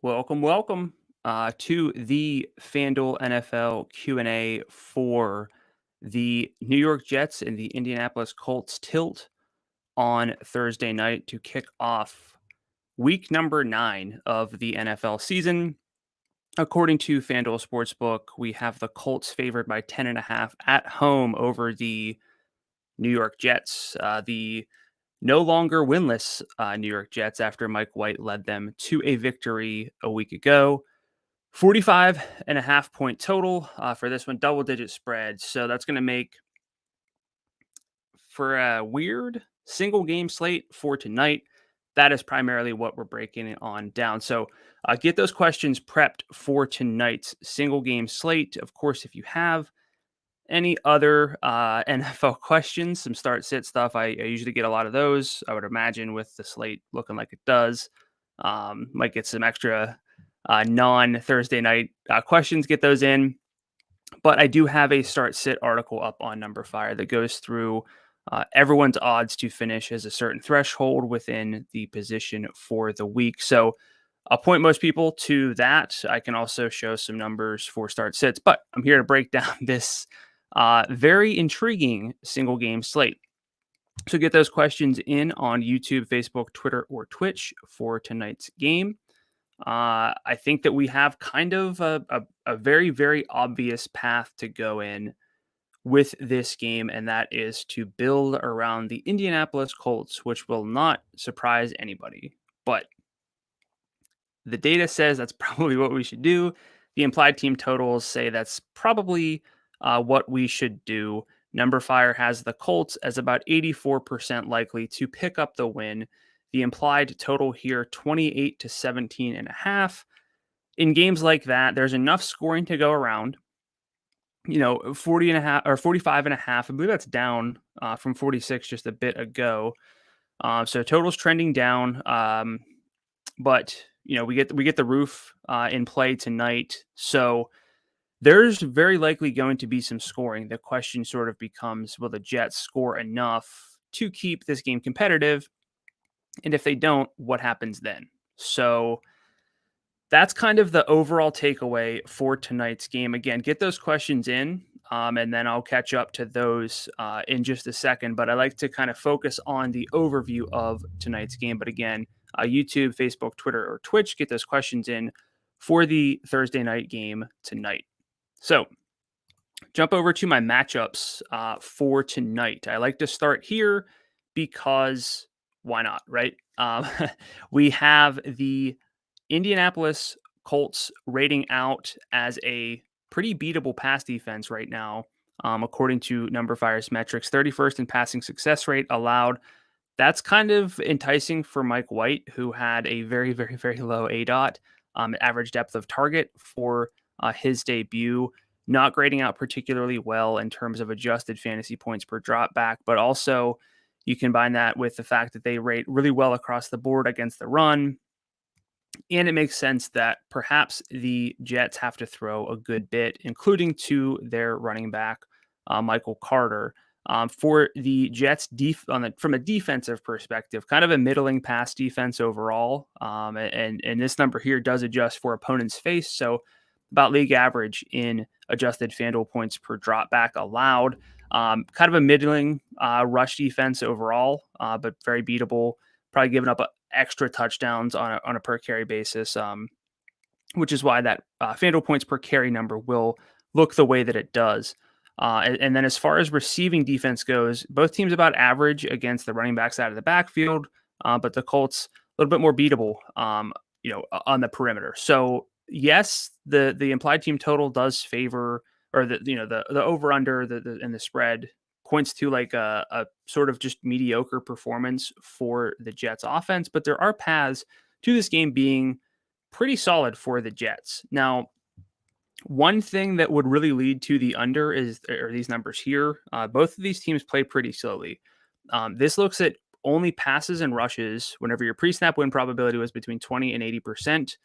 Welcome to the FanDuel NFL Q&A for the New York Jets and the Indianapolis Colts tilt on Thursday night to kick off week number 9 of the NFL season. According to FanDuel Sportsbook, we have the Colts favored by 10.5 at home over the New York Jets. The no longer winless New York Jets after Mike White led them to a victory a week ago. 45.5 point total for this one, double digit spread. So that's going to make for a weird single game slate for tonight. That is primarily what we're breaking it on down. So get those questions prepped for tonight's single game slate. Of course, if you have any other NFL questions, some start sit stuff, I usually get a lot of those. I would imagine with the slate looking like it does, might get some extra non Thursday night questions, get those in. But I do have a start sit article up on Number Fire that goes through everyone's odds to finish as a certain threshold within the position for the week. So I'll point most people to that. I can also show some numbers for start sits, but I'm here to break down this very intriguing single game slate. So get those questions in on YouTube, Facebook, Twitter, or Twitch for tonight's game. I think that we have kind of a very, very obvious path to go in with this game, and that is to build around the Indianapolis Colts, which will not surprise anybody. But the data says that's probably what we should do. The implied team totals say that's probably what we should do. Number Fire has the Colts as about 84% likely to pick up the win. The implied total here, 28 to 17.5. In games like that, there's enough scoring to go around. 40.5 or 45.5. I believe that's down from 46 just a bit ago. So total's trending down. But we get the roof in play tonight. So there's very likely going to be some scoring. The question sort of becomes, will the Jets score enough to keep this game competitive? And if they don't, what happens then? So that's kind of the overall takeaway for tonight's game. Again, get those questions in, and then I'll catch up to those in just a second. But I like to kind of focus on the overview of tonight's game. But again, YouTube, Facebook, Twitter, or Twitch, get those questions in for the Thursday night game tonight. So jump over to my matchups for tonight. I like to start here because why not, right? We have the Indianapolis Colts rating out as a pretty beatable pass defense right now, according to Number Fire's metrics. 31st in passing success rate allowed. That's kind of enticing for Mike White, who had a very, very, very low ADOT, average depth of target for his debut. Not grading out particularly well in terms of adjusted fantasy points per drop back, but also you combine that with the fact that they rate really well across the board against the run. And it makes sense that perhaps the Jets have to throw a good bit, including to their running back, Michael Carter. For the Jets, from a defensive perspective, kind of a middling pass defense overall. And this number here does adjust for opponent's face. So about league average in adjusted FanDuel points per drop back allowed. Kind of a middling rush defense overall, but very beatable. Probably giving up extra touchdowns on a per carry basis, which is why that FanDuel points per carry number will look the way that it does. And then as far as receiving defense goes, both teams about average against the running back side of the backfield, but the Colts a little bit more beatable, on the perimeter. So yes, the implied team total does favor, or the over under and the spread points to like a sort of just mediocre performance for the Jets offense, but there are paths to this game being pretty solid for the Jets. Now, one thing that would really lead to the under are these numbers here. Both of these teams play pretty slowly. This looks at only passes and rushes whenever your pre-snap win probability was between 20 and 80%.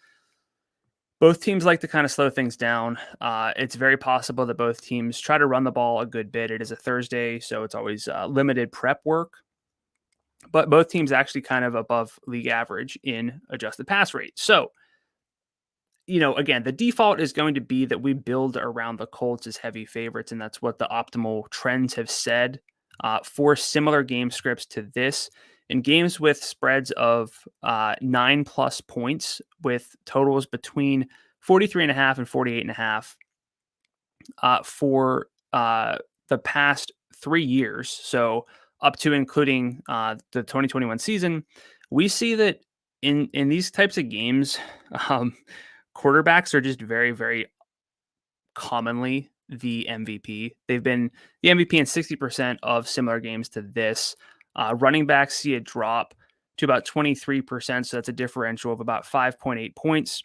Both teams like to kind of slow things down. It's very possible that both teams try to run the ball a good bit. It is a Thursday, so it's always limited prep work. But both teams actually kind of above league average in adjusted pass rate. So again, the default is going to be that we build around the Colts as heavy favorites, and that's what the optimal trends have said for similar game scripts to this. In games with spreads of 9+ points with totals between 43.5 and 48.5 for the past 3 years, so up to including the 2021 season, we see that in these types of games, quarterbacks are just very, very commonly the MVP. They've been the MVP in 60% of similar games to this. Running backs see a drop to about 23%, so that's a differential of about 5.8 points.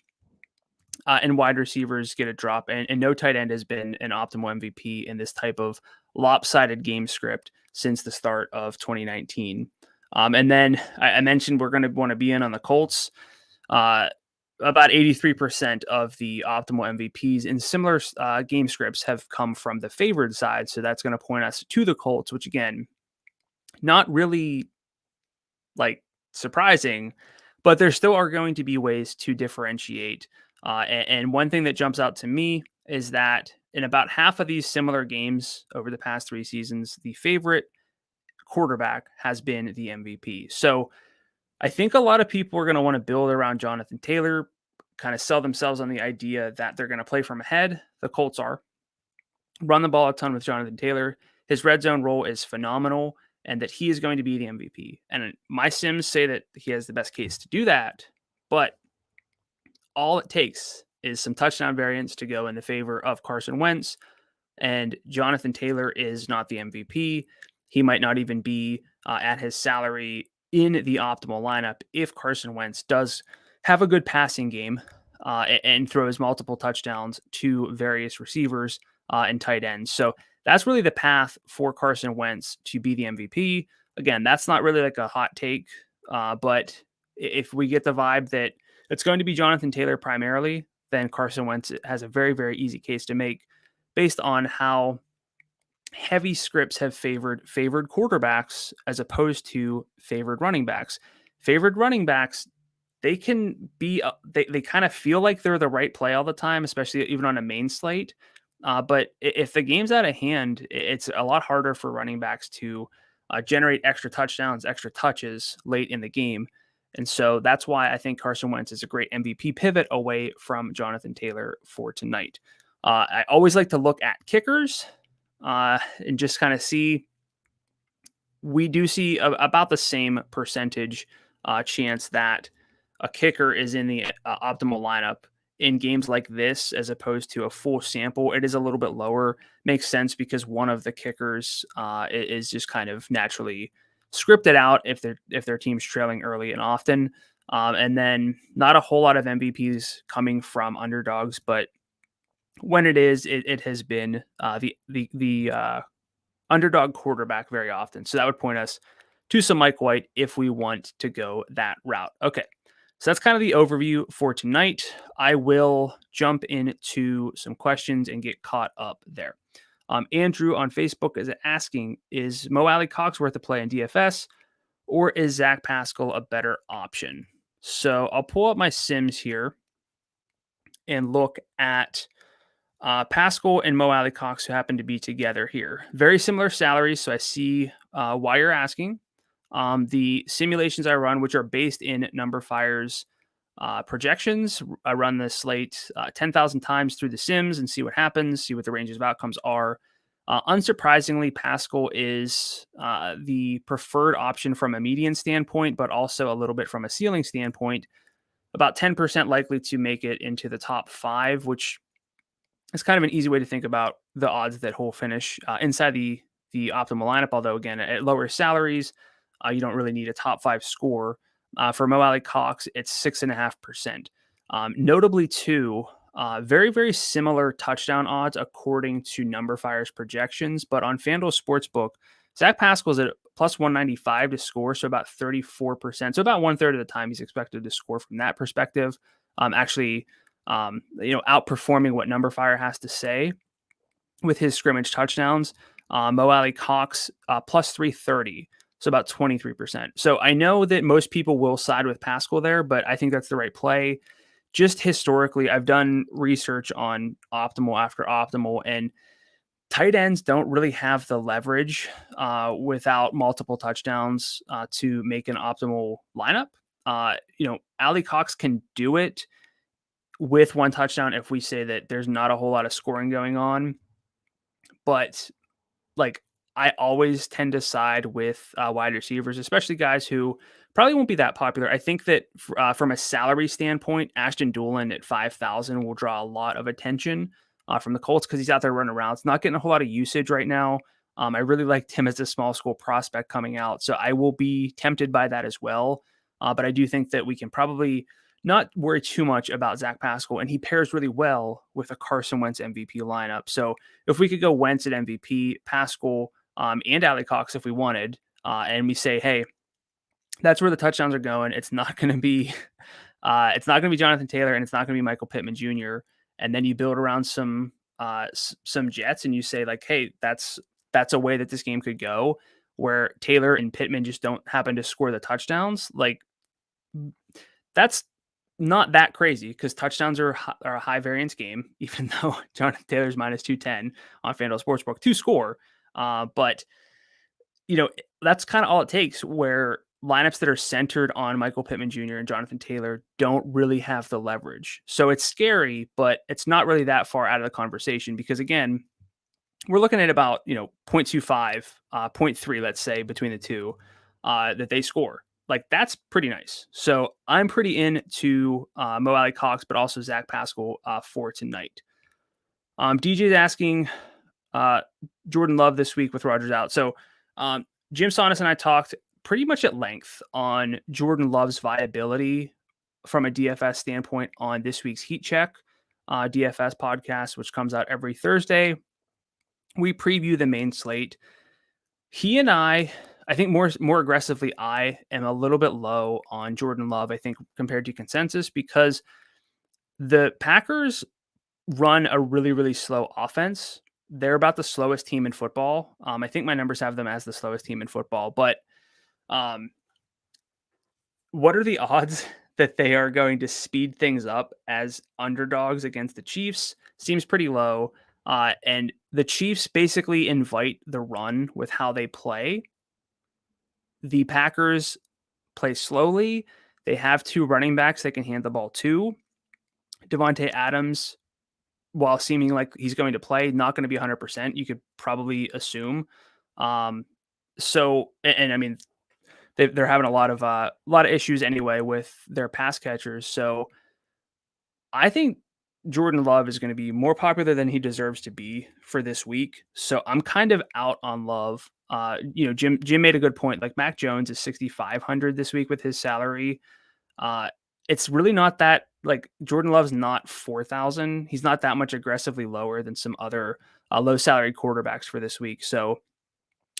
And wide receivers get a drop, and no tight end has been an optimal MVP in this type of lopsided game script since the start of 2019. And then I mentioned we're going to want to be in on the Colts. About 83% of the optimal MVPs in similar game scripts have come from the favored side. So that's going to point us to the Colts, which again, not really like surprising, but there still are going to be ways to differentiate. And one thing that jumps out to me is that in about half of these similar games over the past 3 seasons, the favorite quarterback has been the MVP. So I think a lot of people are going to want to build around Jonathan Taylor, kind of sell themselves on the idea that they're going to play from ahead. The Colts are. Run the ball a ton with Jonathan Taylor. His red zone role is phenomenal, and that he is going to be the MVP. And my sims say that he has the best case to do that, but all it takes is some touchdown variance to go in the favor of Carson Wentz, and Jonathan Taylor is not the MVP. He might not even be at his salary in the optimal lineup if Carson Wentz does have a good passing game and throws multiple touchdowns to various receivers and tight ends. So that's really the path for Carson Wentz to be the MVP. Again, that's not really like a hot take, but if we get the vibe that it's going to be Jonathan Taylor primarily, then Carson Wentz has a very, very easy case to make based on how heavy scripts have favored quarterbacks as opposed to favored running backs. Favored running backs, they can be, they kind of feel like they're the right play all the time, especially even on a main slate. But if the game's out of hand, it's a lot harder for running backs to generate extra touchdowns, extra touches late in the game. And so that's why I think Carson Wentz is a great MVP pivot away from Jonathan Taylor for tonight. I always like to look at kickers and just kind of see. We do see about the same percentage chance that a kicker is in the optimal lineup in games like this as opposed to a full sample. It is a little bit lower. Makes sense because one of the kickers is just kind of naturally scripted out if their team's trailing early and often. And then not a whole lot of MVPs coming from underdogs, but when it is, it has been the underdog quarterback very often. So that would point us to some Mike White if we want to go that route. Okay. So that's kind of the overview for tonight. I will jump into some questions and get caught up there. Andrew on Facebook is asking, is Mo Alley-Cox worth a play in DFS, or is Zach Pascal a better option? So I'll pull up my sims here and look at Pascal and Mo Alley-Cox, who happen to be together here. Very similar salaries, so I see why you're asking. The simulations I run, which are based in Number Fire's projections, I run the slate 10,000 times through the sims and see what happens, see what the ranges of outcomes are. Unsurprisingly, Pascal is the preferred option from a median standpoint, but also a little bit from a ceiling standpoint. About 10% likely to make it into the top 5, which is kind of an easy way to think about the odds that he'll finish inside the optimal lineup. Although, again, at lower salaries, you don't really need a top 5 score. For Mo Alley-Cox, it's 6.5%. Notably, too, very, very similar touchdown odds according to Number Fire's projections. But on FanDuel Sportsbook, Zach Pascal's at plus 195 to score, so about 34%. So about 1/3 of the time he's expected to score from that perspective. Outperforming what Number Fire has to say with his scrimmage touchdowns. Mo Alley-Cox plus 330. So about 23%. So I know that most people will side with Pascal there, but I think that's the right play. just historically, I've done research on optimal after optimal, and tight ends don't really have the leverage without multiple touchdowns to make an optimal lineup. Ali Cox can do it with one touchdown if we say that there's not a whole lot of scoring going on. But like, I always tend to side with wide receivers, especially guys who probably won't be that popular. I think that from a salary standpoint, Ashton Doolin at 5,000 will draw a lot of attention from the Colts because he's out there running around. It's not getting a whole lot of usage right now. I really liked him as a small school prospect coming out, so I will be tempted by that as well. But I do think that we can probably not worry too much about Zach Pascal, and he pairs really well with a Carson Wentz MVP lineup. So if we could go Wentz at MVP, Pascal, and Ali Cox if we wanted, and we say, hey, that's where the touchdowns are going. It's not going to be, Jonathan Taylor, and it's not going to be Michael Pittman Jr. And then you build around some Jets, and you say like, hey, that's a way that this game could go, where Taylor and Pittman just don't happen to score the touchdowns. Like, that's not that crazy because touchdowns are a high variance game, even though Jonathan Taylor's minus 210 on FanDuel Sportsbook to score. But that's kind of all it takes, where lineups that are centered on Michael Pittman Jr. and Jonathan Taylor don't really have the leverage. So it's scary, but it's not really that far out of the conversation because, again, we're looking at about 0.25, 0.3, let's say, between the two that they score. Like, that's pretty nice. So I'm pretty into Mo Ali Cox, but also Zach Pascal for tonight. DJ's asking Jordan Love this week with Rodgers out. So Jim Sonis and I talked pretty much at length on Jordan Love's viability from a DFS standpoint on this week's Heat Check DFS podcast, which comes out every Thursday. We preview the main slate. He and I think more aggressively, I am a little bit low on Jordan Love, I think, compared to consensus, because the Packers run a really, really slow offense. They're about the slowest team in football. I think my numbers have them as the slowest team in football, but what are the odds that they are going to speed things up as underdogs against the Chiefs? Seems pretty low. And the Chiefs basically invite the run with how they play. The Packers play slowly. They have two running backs that can hand the ball to. Davonte Adams, while seeming like he's going to play, not going to be 100%, you could probably assume. So, I mean, they're having a lot of issues anyway with their pass catchers. So I think Jordan Love is going to be more popular than he deserves to be for this week. So I'm kind of out on Love. Jim made a good point. Like, Mac Jones is 6,500 this week with his salary. It's really not that, like, Jordan Love's not 4,000. He's not that much aggressively lower than some other low salary quarterbacks for this week. So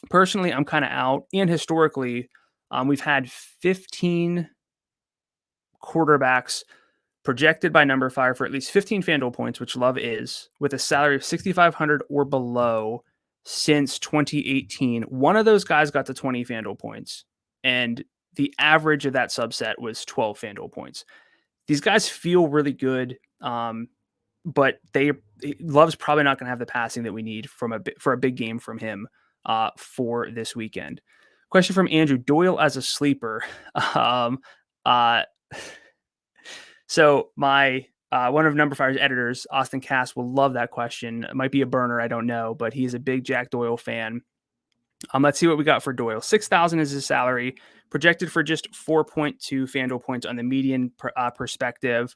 personally, I'm kind of out. And historically, we've had 15 quarterbacks projected by Number Fire for at least 15 FanDuel points, which Love is, with a salary of 6,500 or below since 2018. One of those guys got to 20 FanDuel points, and the average of that subset was 12 FanDuel points. These guys feel really good, but Love's probably not going to have the passing that we need for a big game from him for this weekend. Question from Andrew: Doyle as a sleeper. So my one of Number Fire's editors, Austin Cass, will love that question. It might be a burner, I don't know, but he's a big Jack Doyle fan. Let's see what we got for Doyle. 6,000 is his salary, projected for just 4.2 FanDuel points on the median perspective.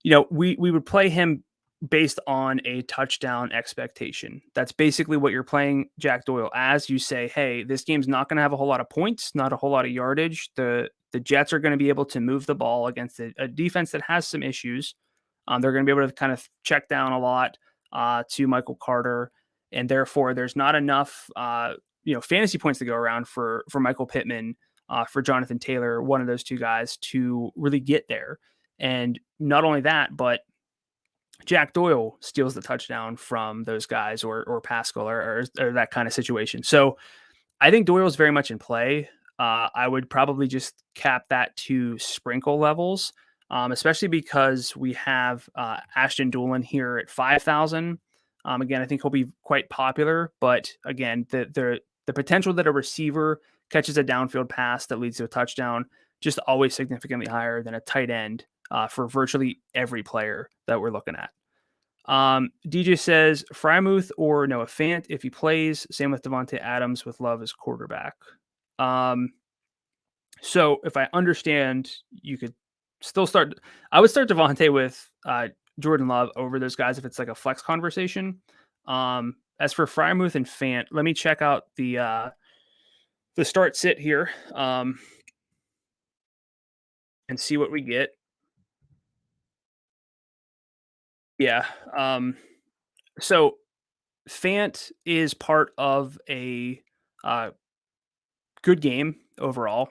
We would play him based on a touchdown expectation. That's basically what you're playing Jack Doyle as. You say, hey, this game's not going to have a whole lot of points, not a whole lot of yardage. The Jets are going to be able to move the ball against a defense that has some issues. They're going to be able to kind of check down a lot to Michael Carter, and therefore there's not enough fantasy points to go around for Michael Pittman, for Jonathan Taylor, one of those two guys, to really get there. And not only that, but Jack Doyle steals the touchdown from those guys, or Pascal, or that kind of situation. So I think Doyle is very much in play. I would probably just cap that to sprinkle levels. especially because we have Ashton Doolin here at 5,000. Again, I think he'll be quite popular, but again, the potential that a receiver catches a downfield pass that leads to a touchdown just always significantly higher than a tight end for virtually every player that we're looking at. DJ says Frymouth or Noah Fant if he plays. Same with Davonte Adams with Love as quarterback. Um, so if I understand, you could still start. I would start Davonte with Jordan Love over those guys if it's like a flex conversation. As for Frymouth and Fant, let me check out the start sit here and see what we get. Yeah. So Fant is part of a uh, good game overall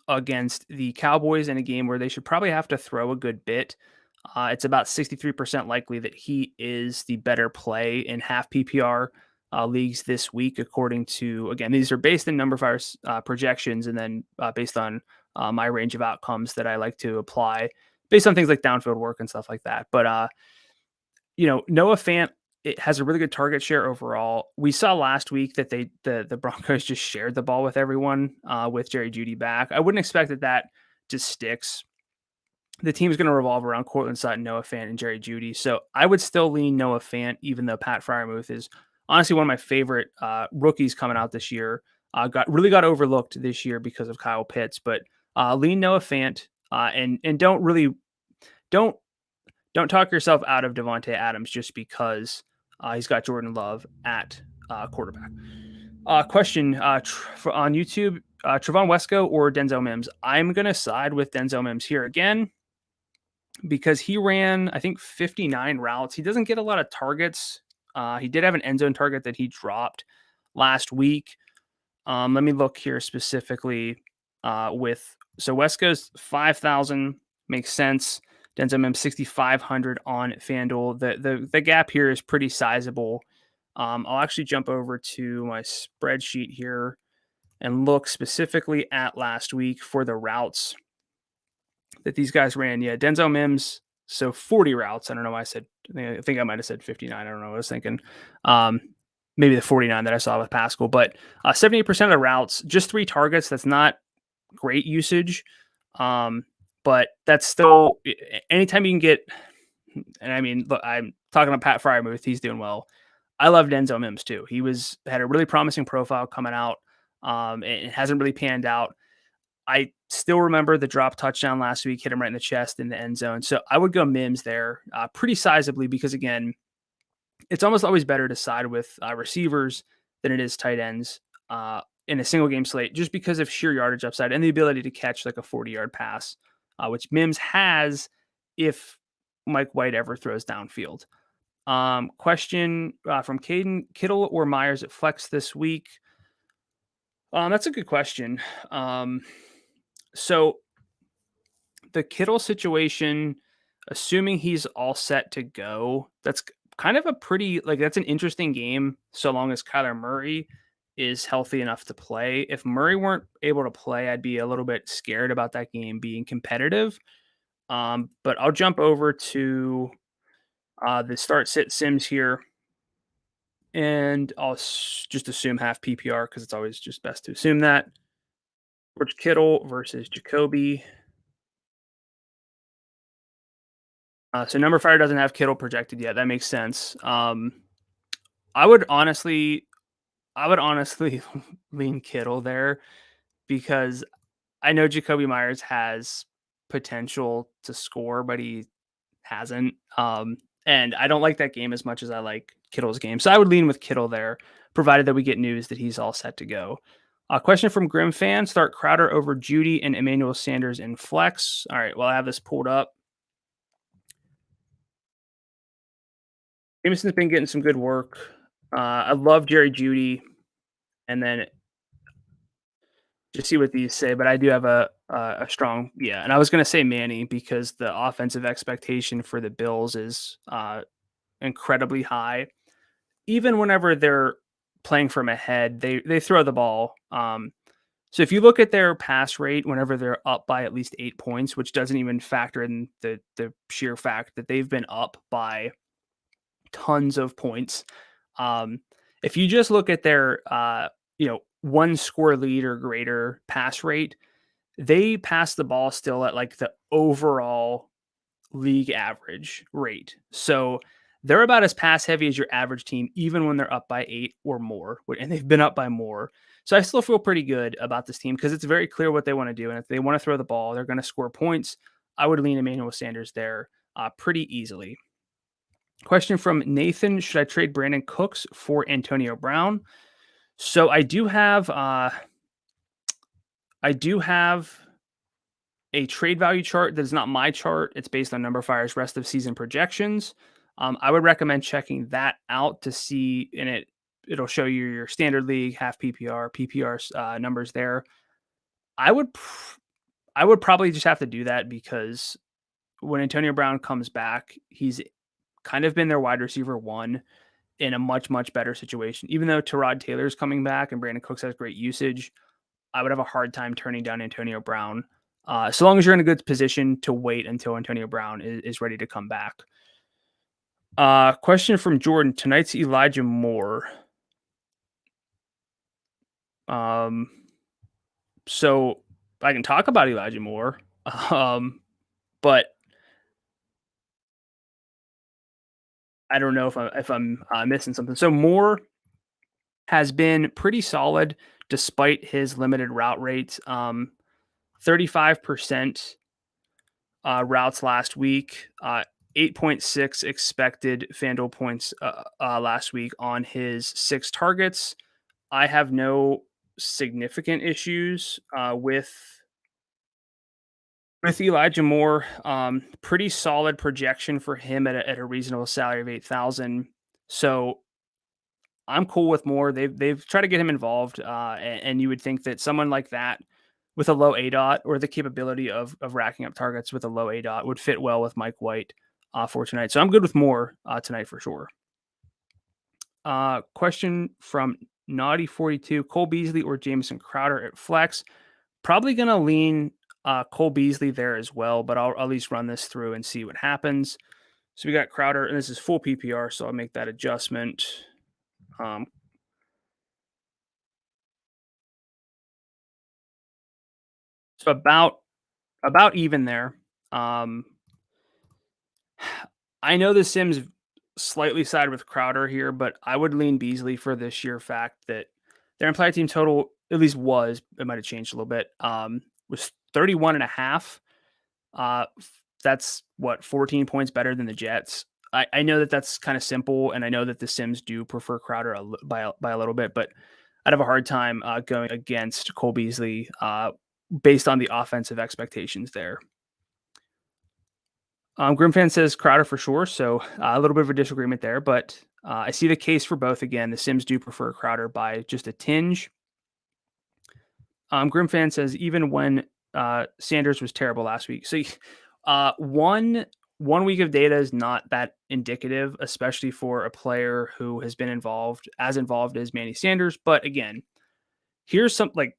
against the Cowboys in a game where they should probably have to throw a good bit. It's about 63% likely that he is the better play in half PPR leagues this week, according to, again, these are based in number fires projections and then based on my range of outcomes that I like to apply based on things like downfield work and stuff like that. But Noah Fant, it has a really good target share overall. We saw last week that the Broncos just shared the ball with everyone with Jerry Jeudy back. I wouldn't expect that just sticks. The team is going to revolve around Cortland Sutton, Noah Fant, and Jerry Jeudy. So I would still lean Noah Fant, even though Pat Freiermuth is honestly one of my favorite rookies coming out this year. Got overlooked this year because of Kyle Pitts, but lean Noah Fant and don't don't talk yourself out of Davonte Adams just because he's got Jordan Love at quarterback. Question on YouTube: Trevon Wesco or Denzel Mims? I'm gonna side with Denzel Mims here again because he ran, I think, 59 routes. He doesn't get a lot of targets. He did have an end zone target that he dropped last week. Let me look here specifically so Wesco's 5,000 makes sense. Denzel Mims 6,500 on FanDuel. The gap here is pretty sizable. I'll actually jump over to my spreadsheet here and look specifically at last week for the routes that these guys ran. Yeah, Denzel Mims, so 40 routes. I don't know why I think I might have said 59. I don't know what I was thinking. Maybe the 49 that I saw with Pascal, but 78% of the routes, just 3 targets. That's not great usage. But that's still, anytime you can get, and I mean, look, I'm talking about Pat Freiermuth. He's doing well. I love Denzel Mims too. He had a really promising profile coming out. It hasn't really panned out. I still remember the drop touchdown last week, hit him right in the chest in the end zone. So I would go Mims there pretty sizably because, again, it's almost always better to side with receivers than it is tight ends in a single game slate just because of sheer yardage upside and the ability to catch like a 40-yard pass, which Mims has if Mike White ever throws downfield. Question from Caden: Kittle or Myers at flex this week? That's a good question. So the Kittle situation, assuming he's all set to go, that's kind of that's an interesting game so long as Kyler Murray is healthy enough to play. If Murray weren't able to play, I'd be a little bit scared about that game being competitive. But I'll jump over to the start sit sims here, and I'll just assume half PPR because it's always just best to assume that. George Kittle versus Jacoby. So number fire doesn't have Kittle projected yet. That makes sense. I would honestly lean Kittle there because I know Jacoby Myers has potential to score, but he hasn't. And I don't like that game as much as I like Kittle's game. So I would lean with Kittle there, provided that we get news that he's all set to go. Question from Grim Fan: start Crowder over Jeudy and Emmanuel Sanders in flex. All right, well, I have this pulled up. Jameson's been getting some good work. I love Jerry Jeudy, and then just see what these say. But I do have a strong, yeah. And I was going to say Manny because the offensive expectation for the Bills is incredibly high. Even whenever they're playing from ahead, they throw the ball. So if you look at their pass rate whenever they're up by at least 8 points, which doesn't even factor in the sheer fact that they've been up by tons of points. Um, if you just look at their one score lead or greater pass rate, they pass the ball still at like the overall league average rate. So they're about as pass heavy as your average team, even when they're up by 8 or more, and they've been up by more. So I still feel pretty good about this team because it's very clear what they want to do. And if they want to throw the ball, they're going to score points. I would lean Emmanuel Sanders there pretty easily. Question from Nathan: should I trade Brandon Cooks for Antonio Brown? So I do have a trade value chart that is not my chart. It's based on Number Fire's rest of season projections. I would recommend checking that out to see in it. It'll show you your standard league, half PPR numbers there. I would I would probably just have to do that because when Antonio Brown comes back, he's kind of been their wide receiver one in a much, much better situation. Even though Tyrod Taylor's coming back and Brandon Cooks has great usage, I would have a hard time turning down Antonio Brown. So long as you're in a good position to wait until Antonio Brown is ready to come back. Question from Jordan: tonight's Elijah Moore. So I can talk about Elijah Moore, but I don't know if I'm missing something. So Moore has been pretty solid despite his limited route rates. 35% routes last week, 8.6 expected FanDuel points last week on his 6 targets. I have no significant issues with Elijah Moore. Pretty solid projection for him at a reasonable salary of 8,000. So I'm cool with Moore. They've tried to get him involved, and you would think that someone like that with a low A dot or the capability of racking up targets with a low A dot would fit well with Mike White for tonight. So I'm good with Moore tonight for sure. Question from Naughty42: Cole Beasley or Jameson Crowder at flex? Probably gonna lean Cole Beasley there as well, but I'll at least run this through and see what happens. So we got Crowder, and this is full PPR, so I'll make that adjustment. Um, so about even there. Um, I know the Sims slightly side with Crowder here, but I would lean Beasley for the sheer fact that their implied team total at least it might have changed a little bit, was 31 and a half. That's what 14 points better than the Jets. I know that that's kind of simple, and I know that the Sims do prefer Crowder by a little bit, but I'd have a hard time going against Cole Beasley based on the offensive expectations there. Grimfan says Crowder for sure, so a little bit of a disagreement there, but I see the case for both. Again, the Sims do prefer Crowder by just a tinge. Grimfan says even when Sanders was terrible last week, so one week of data is not that indicative, especially for a player who has been involved as Manny Sanders. But again, here's something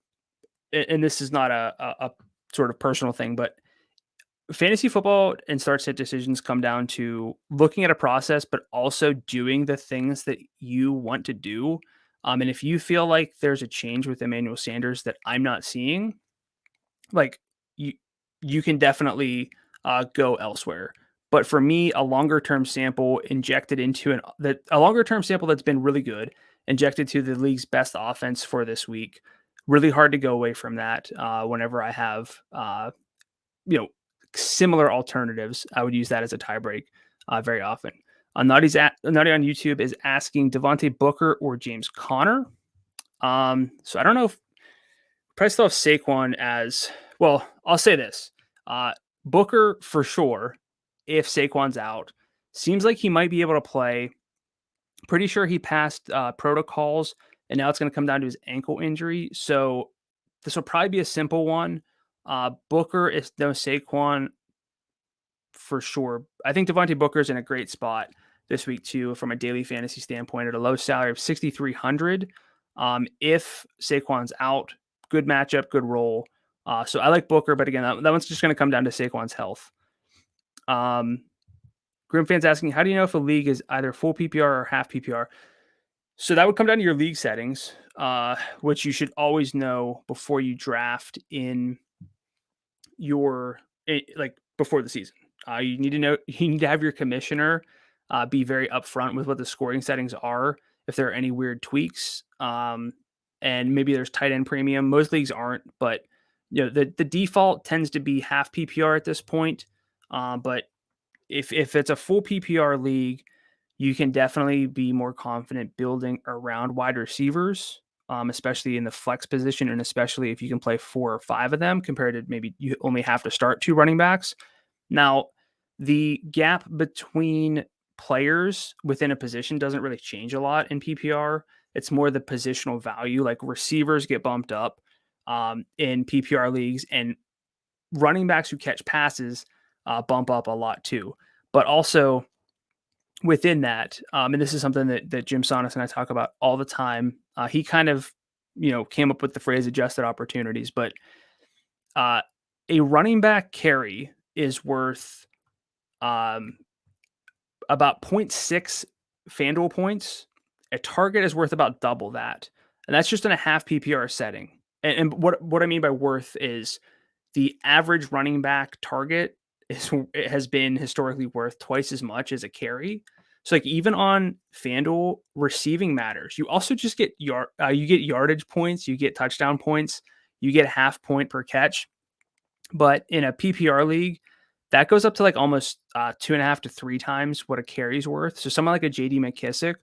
and this is not a sort of personal thing, but fantasy football and start sit decisions come down to looking at a process, but also doing the things that you want to do. And if you feel like there's a change with Emmanuel Sanders that I'm not seeing, like you can definitely go elsewhere. But for me, a longer term sample injected into a longer term sample that's been really good, injected to the league's best offense for this week. Really hard to go away from that. Whenever I have similar alternatives, I would use that as a tiebreak very often. Naughty on YouTube is asking Davonte Booker or James Conner. So I don't know if probably still have Saquon as well. I'll say this: Booker for sure. If Saquon's out, seems like he might be able to play. Pretty sure he passed protocols, and now it's going to come down to his ankle injury. So this will probably be a simple one. Booker is no Saquon for sure. I think Devontae Booker is in a great spot this week too, from a daily fantasy standpoint, at a low salary of 6,300. If Saquon's out, good matchup, good role. So I like Booker, but again, that one's just going to come down to Saquon's health. Grim fans asking, how do you know if a league is either full PPR or half PPR? So that would come down to your league settings, which you should always know before you draft in your like before the season. You need to know. You need to have your commissioner be very upfront with what the scoring settings are. If there are any weird tweaks, and maybe there's tight end premium. Most leagues aren't, but the default tends to be half PPR at this point. But if it's a full PPR league, you can definitely be more confident building around wide receivers, especially in the flex position, and especially if you can play 4 or 5 of them compared to maybe you only have to start 2 running backs. Now, the gap between players within a position doesn't really change a lot in PPR. It's more the positional value. Like receivers get bumped up in PPR leagues, and running backs who catch passes bump up a lot too. But also within that, and this is something that Jim Sonis and I talk about all the time. He kind of, came up with the phrase adjusted opportunities, but a running back carry is worth about 0.6 FanDuel points. A target is worth about double that. And that's just in a half PPR setting. And what I mean by worth is the average running back target it has been historically worth twice as much as a carry. So like even on FanDuel, receiving matters. You also just get you get yardage points, you get touchdown points, you get half point per catch. But in a PPR league, that goes up to like almost 2.5 to 3 times what a carry's worth. So someone like a JD McKissick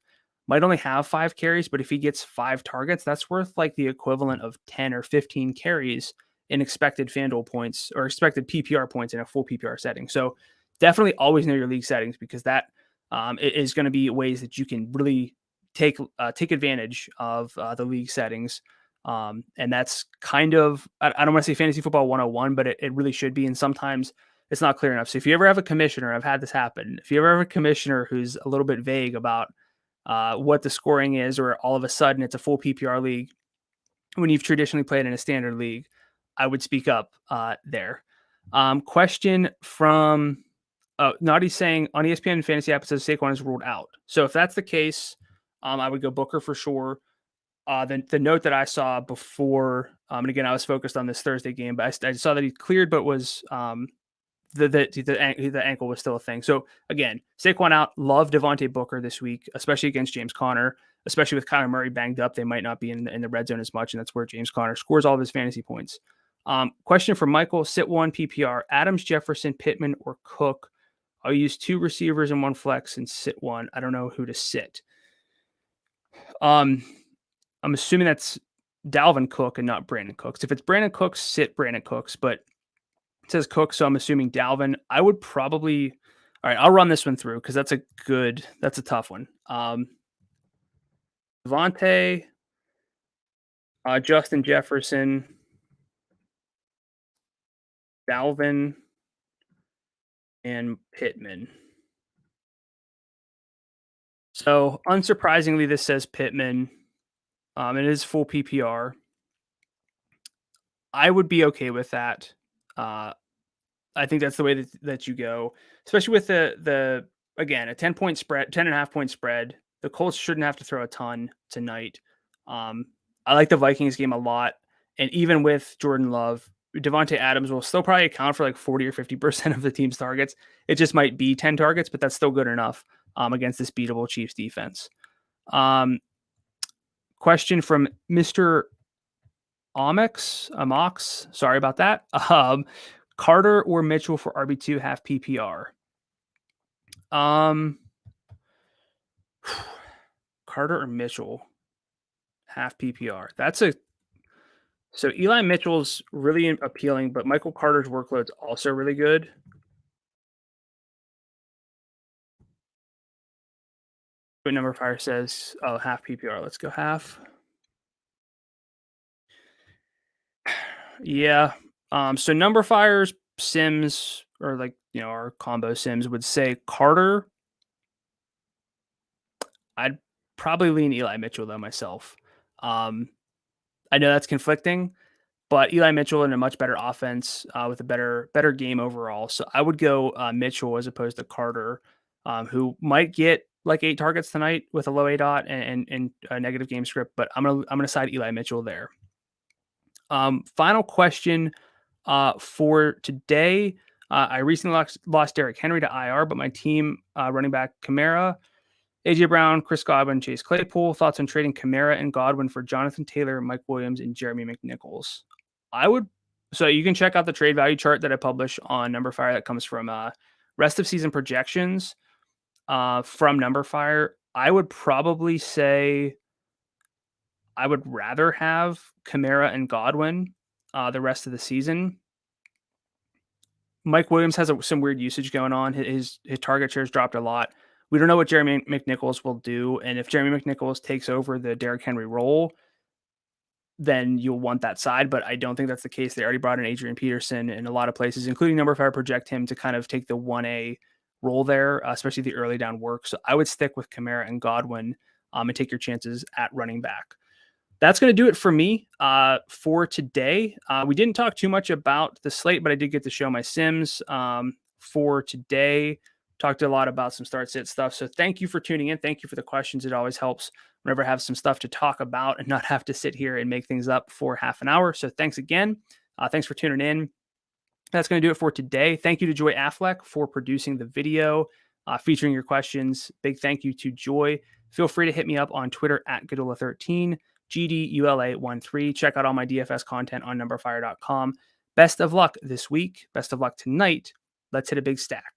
might only have 5 carries, but if he gets 5 targets, that's worth like the equivalent of 10 or 15 carries in expected FanDuel points or expected PPR points in a full PPR setting. So definitely always know your league settings, because that is going to be ways that you can really take advantage of the league settings. And that's kind of, I don't want to say fantasy football 101, but it really should be. And sometimes it's not clear enough. So if you ever have a commissioner, I've had this happen. If you ever have a commissioner who's a little bit vague about what the scoring is, or all of a sudden it's a full PPR league when you've traditionally played in a standard league, I would speak up there. Question from Naughty saying on ESPN Fantasy app it says Saquon is ruled out. So if that's the case, I would go Booker for sure. The note that I saw before, and again, I was focused on this Thursday game, but I saw that he cleared, but was the ankle was still a thing. So again, Saquon out. Love Davonte Booker this week, especially against James Conner, especially with Kyler Murray banged up. They might not be in the red zone as much, and that's where James Conner scores all of his fantasy points. Question from Michael: sit 1 PPR, Adams, Jefferson, Pittman, or Cook. I'll use 2 receivers and 1 flex and sit 1. I don't know who to sit. I'm assuming that's Dalvin Cook and not Brandon Cooks. If it's Brandon Cooks, sit Brandon Cooks, but it says Cook, so I'm assuming Dalvin. I would probably, all right, I'll run this one through because that's a tough one. Davonte, Justin Jefferson, Dalvin, and Pittman. So unsurprisingly, this says Pittman. It is full PPR. I would be okay with that. I think that's the way that you go, especially with the again, a 10-point spread, 10.5-point spread. The Colts shouldn't have to throw a ton tonight. I like the Vikings game a lot. And even with Jordan Love, Davonte Adams will still probably account for like 40 or 50% of the team's targets. It just might be 10 targets, but that's still good enough against this beatable Chiefs defense. Question from Mr. Amox. Sorry about that. Carter or Mitchell for RB2 half PPR? Carter or Mitchell half PPR? So Eli Mitchell's really appealing, but Michael Carter's workload's also really good. What number fire says, half PPR. Let's go half. Yeah. So number fires, Sims, or like, our combo Sims would say Carter. I'd probably lean Eli Mitchell though myself. I know that's conflicting. but Eli Mitchell in a much better offense with a better game overall. So I would go Mitchell as opposed to Carter, who might get like 8 targets tonight with a low A dot and a negative game script. But I'm gonna side Eli Mitchell there. Final question for today. I recently lost Derrick Henry to IR, but my team running back Kamara, AJ Brown, Chris Godwin, Chase Claypool. Thoughts on trading Kamara and Godwin for Jonathan Taylor, Mike Williams, and Jeremy McNichols? So you can check out the trade value chart that I publish on Numberfire that comes from rest of season projections from Numberfire. I would probably say I would rather have Kamara and Godwin the rest of the season. Mike Williams has some weird usage going on. His target shares dropped a lot. We don't know what Jeremy McNichols will do. And if Jeremy McNichols takes over the Derrick Henry role, then you'll want that side. But I don't think that's the case. They already brought in Adrian Peterson in a lot of places, including Numberfire project him to kind of take the 1A role there, especially the early down work. So I would stick with Kamara and Godwin and take your chances at running back. That's going to do it for me for today. We didn't talk too much about the slate, but I did get to show my Sims for today. Talked a lot about some start-sit stuff. So thank you for tuning in. Thank you for the questions. It always helps whenever I have some stuff to talk about and not have to sit here and make things up for half an hour. So thanks again. Thanks for tuning in. That's going to do it for today. Thank you to Joy Affleck for producing the video featuring your questions. Big thank you to Joy. Feel free to hit me up on Twitter at Gdula13. GDULA13. Check out all my DFS content on numberfire.com. Best of luck this week. Best of luck tonight. Let's hit a big stack.